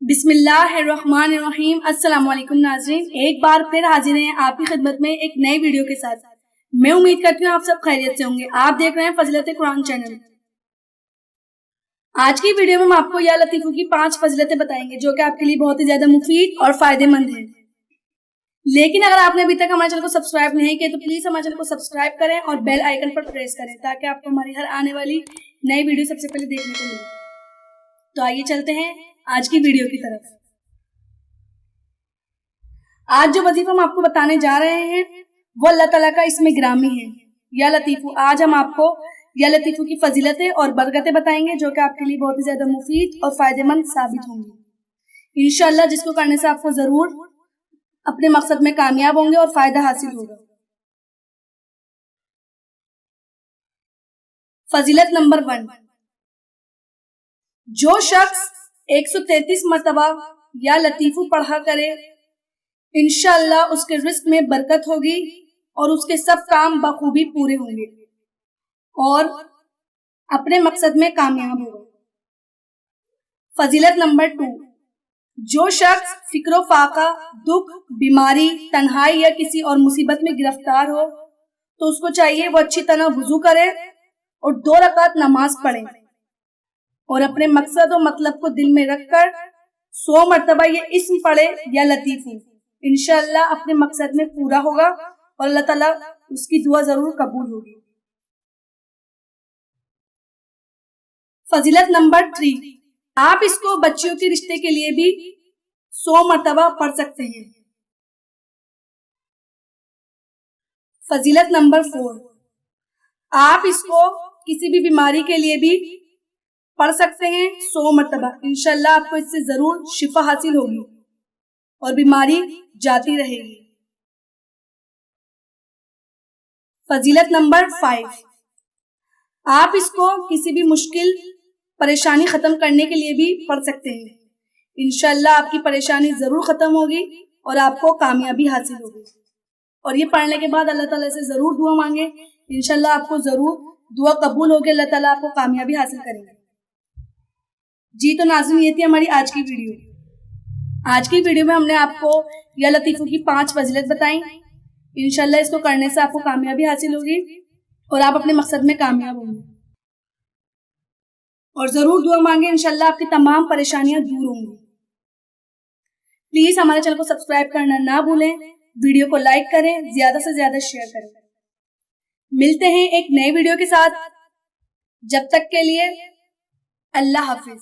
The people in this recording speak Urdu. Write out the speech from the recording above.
بسم اللہ الرحمن الرحیم۔ السلام علیکم ناظرین، ایک بار پھر حاضر ہیں آپ کی خدمت میں ایک نئی ویڈیو کے ساتھ۔ میں امید کرتی ہوں آپ سب خیریت سے ہوں گے۔ آپ دیکھ رہے ہیں فضیلت قرآن چینل۔ آج کی ویڈیو میں ہم آپ کو یا لطیفو کی 5 فضیلتیں بتائیں گے جو کہ آپ کے لیے بہت ہی زیادہ مفید اور فائدے مند ہیں۔ لیکن اگر آپ نے ابھی تک ہمارے چینل کو سبسکرائب نہیں کیا تو پلیز ہمارے چینل کو سبسکرائب کریں اور بیل آئیکن پر پریس کریں تاکہ آپ کو ہماری ہر آنے والی نئی ویڈیو سب سے پہلے دیکھنے کو ملے۔ تو آئیے چلتے ہیں آج کی ویڈیو کی طرف۔ آج جو وظیفہ ہم آپ کو بتانے جا رہے ہیں وہ اللہ تعالیٰ کا اسم گرامی ہے، یا لطیفو۔ آج ہم آپ کو یا لطیفو کی فضیلتیں اور برکتیں بتائیں گے جو کہ آپ کے لیے بہت ہی زیادہ مفید اور فائدے مند ثابت ہوں گی انشاءاللہ، جس کو کرنے سے آپ کو ضرور اپنے مقصد میں کامیاب ہوں گے اور فائدہ حاصل ہوگا۔ فضیلت نمبر 1، جو شخص 133 مرتبہ یا لطیفو پڑھا کرے انشاءاللہ اس کے رزق میں برکت ہوگی اور اس کے سب کام بخوبی پورے ہوں گے اور اپنے مقصد میں کامیاب ہوگا۔ فضیلت نمبر 2، جو شخص فکر و فاقہ، دکھ، بیماری، تنہائی یا کسی اور مصیبت میں گرفتار ہو تو اس کو چاہیے وہ اچھی طرح وضو کرے اور 2 رکعت نماز پڑھے اور اپنے مقصد و مطلب کو دل میں رکھ کر 100 مرتبہ یہ اسم پڑھے یا لطیفو۔ انشاءاللہ اپنے مقصد میں پورا ہوگا اور اللہ تعالیٰ اس کی دعا ضرور قبول ہوگی۔ فضیلت نمبر 3، آپ اس کو بچیوں کے رشتے کے لیے بھی 100 مرتبہ پڑھ سکتے ہیں۔ فضیلت نمبر 4، آپ اس کو کسی بھی بیماری کے لیے بھی پڑھ سکتے ہیں 100 مرتبہ۔ انشاءاللہ آپ کو اس سے ضرور شفا حاصل ہوگی اور بیماری جاتی رہے گی۔ فضیلت نمبر 5، آپ اس کو کسی بھی مشکل پریشانی ختم کرنے کے لیے بھی پڑھ سکتے ہیں۔ انشاءاللہ آپ کی پریشانی ضرور ختم ہوگی اور آپ کو کامیابی حاصل ہوگی۔ اور یہ پڑھنے کے بعد اللہ تعالیٰ سے ضرور دعا مانگیں، انشاءاللہ آپ کو ضرور دعا قبول ہوگی، اللہ تعالیٰ آپ کو کامیابی حاصل کریں گے۔ جی تو ناظرین، یہ تھی ہماری آج کی ویڈیو۔ آج کی ویڈیو میں ہم نے آپ کو یا لطیفو کی 5 فضیلت بتائیں۔ انشاءاللہ اس کو کرنے سے آپ کو کامیابی حاصل ہوگی اور آپ اپنے مقصد میں کامیاب ہوں گے۔ اور ضرور دعا مانگیں، انشاءاللہ آپ کی تمام پریشانیاں دور ہوں گی۔ پلیز ہمارے چینل کو سبسکرائب کرنا نہ بھولیں، ویڈیو کو لائک کریں، زیادہ سے زیادہ شیئر کریں۔ ملتے ہیں ایک نئے ویڈیو کے ساتھ، جب تک کے لیے اللہ حافظ۔